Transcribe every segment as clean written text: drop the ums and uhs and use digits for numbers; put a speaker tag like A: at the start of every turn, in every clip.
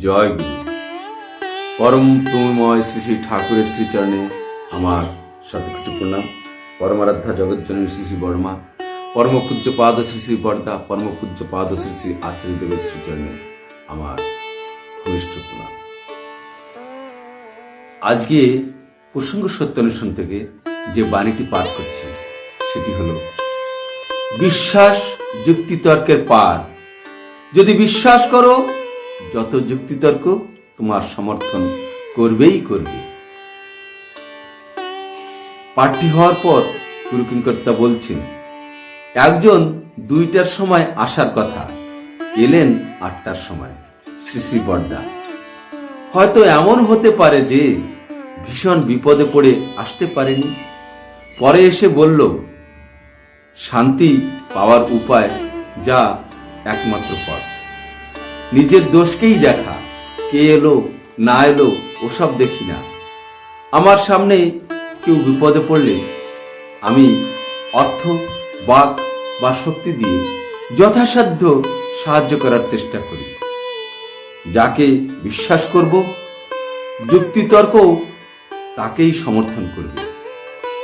A: জয় গুরু। পরম প্রেমময় শ্রী শ্রী ঠাকুরের শ্রীচরণে আমার শতকোটি প্রণাম। পরমারাধ্যা জগৎজননী শ্রী শ্রী বর্মা, পরম পূজ্য পাদ শ্রী শ্রী বর্দা, পরম পূজ্য পাদ শ্রী শ্রী আচার্য দেবের শ্রীচরণে আমার ঘনিষ্ঠ প্রণাম। আজকে প্রসঙ্গ সত্যান্বেষণ থেকে যে বাণীটি পাঠ করছি সেটি হল, বিশ্বাস যুক্তিতর্কের পার। যদি বিশ্বাস করো, যত যুক্তিতর্ক তোমার সমর্থন করবেই করবে। পাঠটি হওয়ার পর গুরু কিংকর্তা বলছেন, একজন 2টার সময় আসার কথা, এলেন 8টার সময়। শ্রী শ্রী বর্দা। হয়তো এমন হতে পারে যে ভীষণ বিপদে পড়ে আসতে পারেনি, পরে এসে বলল শান্তি পাওয়ার উপায় যা একমাত্র পথ। নিজের দোষকেই দেখা, কে এলো না এলো ওসব দেখি না। আমার সামনে কেউ বিপদে পড়লে আমি অর্থ, বাক বা শক্তি দিয়ে যথাসাধ্য সাহায্য করার চেষ্টা করি। যাকে বিশ্বাস করব, যুক্তিতর্ক তাকেই সমর্থন করবে,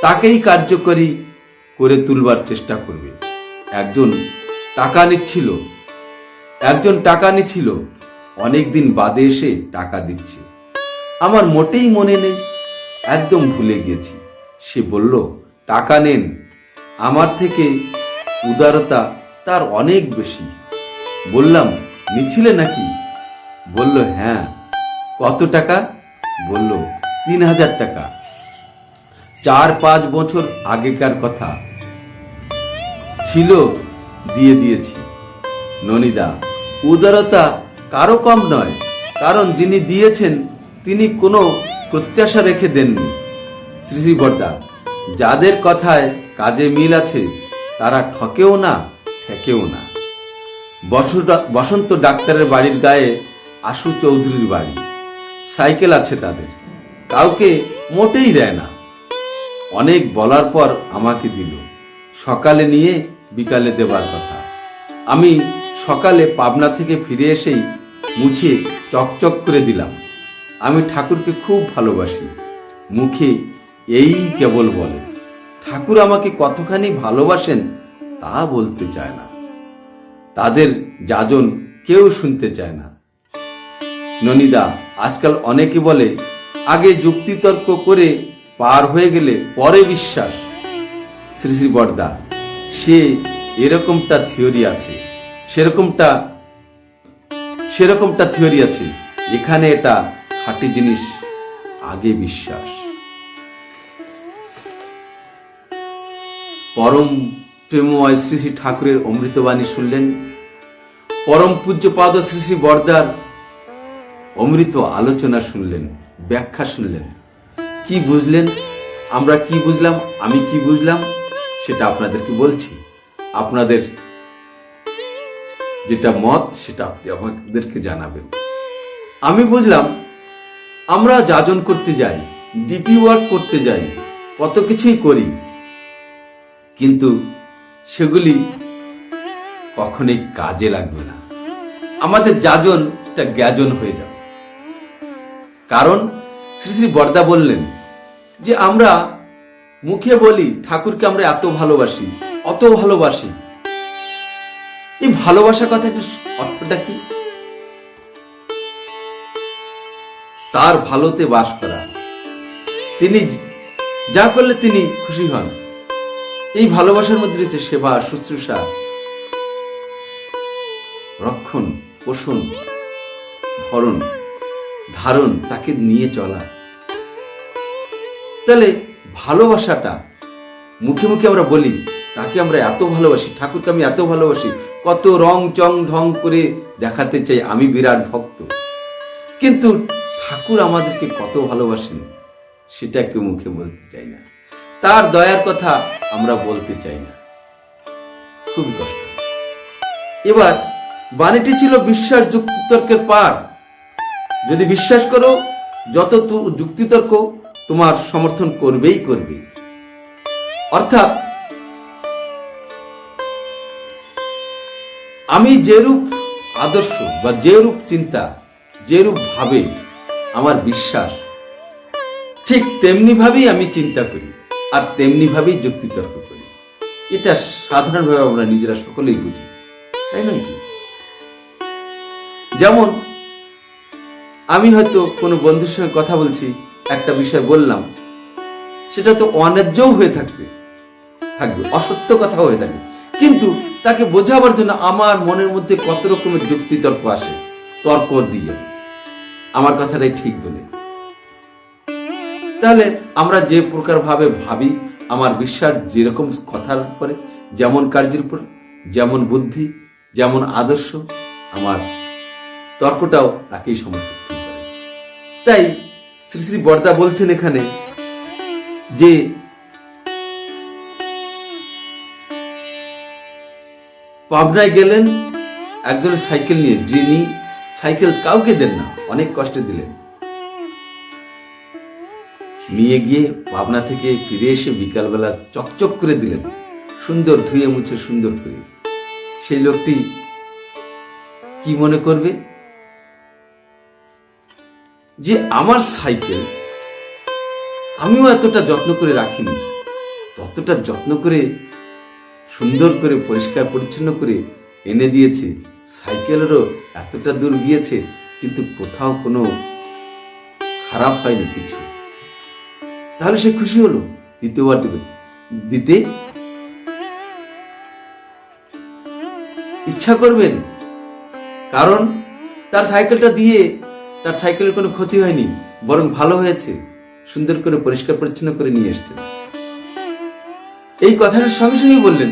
A: তাকেই কার্যকরী করে তুলবার চেষ্টা করবে। একজন টাকা নিচ্ছিল, অনেকদিন বাদে এসে টাকা দিচ্ছে। আমার মোটেই মনে নেই, একদম ভুলে গেছি। সে বলল, টাকা নেন, আমার থেকে উদারতা তার অনেক বেশি। বললাম, নিচ্ছিলে নাকি? বলল, হ্যাঁ। কত টাকা? বলল, 3000 টাকা। 4-5 বছর আগেকার কথা ছিল, দিয়ে দিয়েছি। ননিদা, উদারতা কারো কম নয়, কারণ যিনি দিয়েছেন তিনি কোনো প্রত্যাশা রেখে দেননি। শ্রী শ্রী বর্দা, যাদের কথায় কাজে মিল আছে তারা ঠকেও না, ঠেকেও না। বসন্ত ডাক্তারের বাড়ির গায়ে আশু চৌধুরীর বাড়ি। সাইকেল আছে তাদের, কাউকে মোটেই দেয় না। অনেক বলার পর আমাকে দিল। সকালে নিয়ে বিকালে দেবার কথা। আমি সকালে পাবনা থেকে ফিরে এসেই মুছে চকচক করে দিলাম। আমি ঠাকুরকে খুব ভালোবাসি। মুখে এই কেবল বলে। ঠাকুর আমাকে কতখানি ভালোবাসেন তা বলতে চায় না। তাদের যাজন কেউ শুনতে চায় না। ননিদা, আজকাল অনেকে বলে আগে যুক্তিতর্ক করে পার হয়ে গেলে পরে বিশ্বাস। শ্রী শ্রী বর্দা, সে এরকমটা থিওরি আছে, সেরকমটা থিওরি আছে। এখানে এটা খাঁটি জিনিস, আগে বিশ্বাস। পরম প্রেমময় শ্রী শ্রী ঠাকুরের অমৃতবাণী শুনলেন। পরম পূজ্যপাদ শ্রী শ্রী বর্দার অমৃত আলোচনা শুনলেন, ব্যাখ্যা শুনলেন। কি বুঝলেন, আমরা কি বুঝলাম, আমি কি বুঝলাম সেটা আপনাদেরকে বলছি। আপনাদের যেটা মত সেটা আপনি আমাদেরকে জানাবেন। আমি বুঝলাম, আমরা যাজন করতে যাই, ডিপি ওয়ার্ক করতে যাই, কত কিছুই করি, কিন্তু সেগুলি কখনোই কাজে লাগবে না। আমাদের যাজনটা জ্ঞাজন হয়ে যাবে। কারণ শ্রী শ্রী বর্দা বললেন যে আমরা মুখে বলি ঠাকুরকে আমরা এত ভালোবাসি, অত ভালোবাসি। এই ভালোবাসা কথাটার অর্থটা কি? তার ভালোতে বাস করা, তিনি যা করলে তিনি খুশি হন। এই ভালোবাসার মধ্যে রয়েছে সেবা, শুশ্রূষা, রক্ষণ, পোষণ, ভরণ, ধারণ, তাকে নিয়ে চলা। তাহলে ভালোবাসাটা মুখে মুখে আমরা বলি তাকে আমরা এত ভালোবাসি, ঠাকুরকে আমি এত ভালোবাসি, কত রং চং ঢং করে দেখাতে চাই আমি বিরাট ভক্ত। কিন্তু ঠাকুর আমাদেরকে কত ভালোবাসেন সেটা কেউ মুখে বলতে চাই না। তার দয়ার কথা আমরা বলতে চাই না। খুবই কষ্ট। এবার বাণীটি ছিল বিশ্বাস যুক্তিতর্কের পার। যদি বিশ্বাস করো, যত যুক্তিতর্ক তোমার সমর্থন করবেই করবে। অর্থাৎ আমি যেরূপ আদর্শ বা যেরূপ চিন্তা, যেরূপ ভাবে আমার বিশ্বাস, ঠিক তেমনি ভাবেই আমি চিন্তা করি আর তেমনি ভাবেই যুক্তিতর্ক করি। এটা সাধারণভাবে আমরা নিজেরা সকলেই বুঝি, তাই নয় কি? যেমন আমি হয়তো কোনো বন্ধুর সঙ্গে কথা বলছি, একটা বিষয় বললাম, সেটা তো অন্যায্যও হয়ে থাকবে, অসত্য কথা হয়ে থাকবে, কিন্তু তাকে বোঝাবার জন্য আমার মনের মধ্যে কত রকমের যুক্তিতর্ক আসে, তর্ক দিয়ে আমার কথাটাই ঠিক বলে। তাহলে আমরা যে প্রকার ভাবে ভাবি, আমার বিশ্বাস যেরকম কথার উপরে, যেমন কার্যের উপর, যেমন বুদ্ধি, যেমন আদর্শ, আমার তর্কটাও তাকেই সমর্থন করে। তাই শ্রী শ্রী বরদা বলছেন এখানে যে পাবনায় গেলেন একজন সাইকেল নিয়ে, যিনি সাইকেল কাউকে দেন না, অনেক কষ্টে দিলেন। নিয়ে গিয়ে পাবনা থেকে ফিরে এসে বিকালবেলা চকচক করে দিলেন, সুন্দর ধুয়ে মুছে সুন্দর করে। সেই লোকটি কি মনে করবে যে আমার সাইকেল আমিও এতটা যত্ন করে রাখিনি, ততটা যত্ন করে সুন্দর করে পরিষ্কার পরিচ্ছন্ন করে এনে দিয়েছে, সাইকেলেরও এতটা দূর গিয়েছে, কিন্তু কোথাও কোনো খারাপ হয়নি কিছু। তাহলে সে খুশি হলো, দ্বিতীয়বার দিতে ইচ্ছা করবেন, কারণ তার সাইকেলটা দিয়ে তার সাইকেলের কোনো ক্ষতি হয়নি, বরং ভালো হয়েছে, সুন্দর করে পরিষ্কার পরিচ্ছন্ন করে নিয়ে এসছেন। এই কথাটার সঙ্গে সঙ্গেই বললেন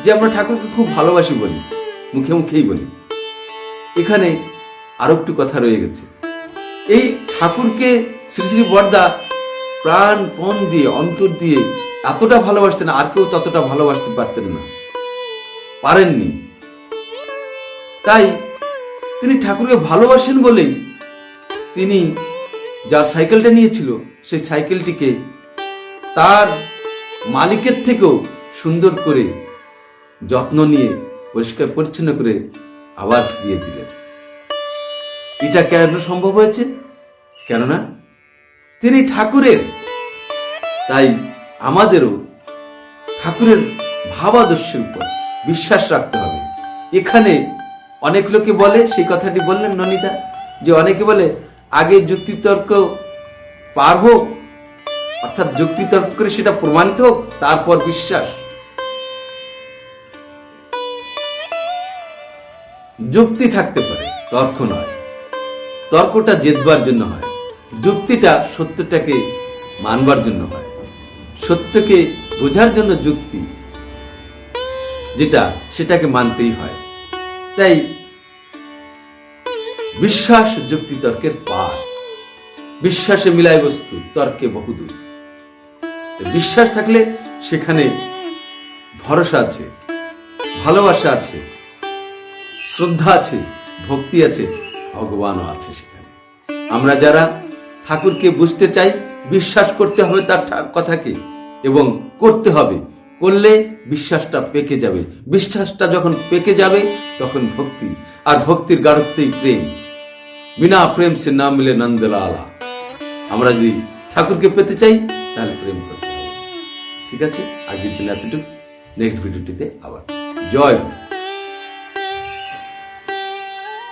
A: যে আমরা ঠাকুরকে খুব ভালোবাসি বলি, মুখে মুখেই বলি। এখানে আরো একটু কথা রয়ে গেছে। এই ঠাকুরকে শ্রী শ্রী বরদা প্রাণপণ দিয়ে, অন্তর দিয়ে এতটা ভালোবাসতেন, আর কেউ ততটা ভালোবাসতে পারতেন না, পারেননি। তাই তিনি ঠাকুরকে ভালোবাসেন বলেই তিনি যার সাইকেলটা নিয়েছিল, সেই সাইকেলটিকে তার মালিকের থেকেও সুন্দর করে যত্ন নিয়ে পরিষ্কার পরিচ্ছন্ন করে আবার ফিরিয়ে দিলেন। এটা কেন সম্ভব হয়েছে? কেননা তিনি ঠাকুরের। তাই আমাদেরও ঠাকুরের ভাবাদর্শের উপর বিশ্বাস রাখতে হবে। এখানে অনেক লোকে বলে, সেই কথাটি বললেন ননিতা, যে অনেকে বলে আগে যুক্তিতর্ক পার হোক, অর্থাৎ যুক্তিতর্ক করে সেটা প্রমাণিত হোক, তারপর বিশ্বাস। যুক্তি থাকতে পারে, তর্ক নয়। তর্কটা জেতবার জন্য হয়, যুক্তিটা সত্যটাকে মানবার জন্য হয়, সত্যকে বোঝার জন্য যুক্তি যেটা, সেটাকে মানতেই হয়। তাই বিশ্বাস যুক্তি তর্কের পার, বিশ্বাসে মিলায় বস্তু, তর্কে বহুদূর। বিশ্বাস থাকলে সেখানে ভরসা আছে, ভালোবাসা আছে, শ্রদ্ধা আছে, ভক্তি আছে, ভগবানও আছে সেখানে। আমরা যারা ঠাকুরকে বুঝতে চাই, বিশ্বাস করতে হবে তার কথাকে, এবং করতে হবে, করলে বিশ্বাসটা পেকে যাবে। বিশ্বাসটা যখন পেকে যাবে তখন ভক্তি, আর ভক্তির গাঢ়ত্বই প্রেম। বিনা প্রেম সে না মিলে নন্দলালা। আমরা যদি ঠাকুরকে পেতে চাই তাহলে প্রেম করতে হবে। ঠিক আছে, আজকের জন্য এতটুকু। নেক্সট ভিডিওটিতে আবার। জয় গুরু।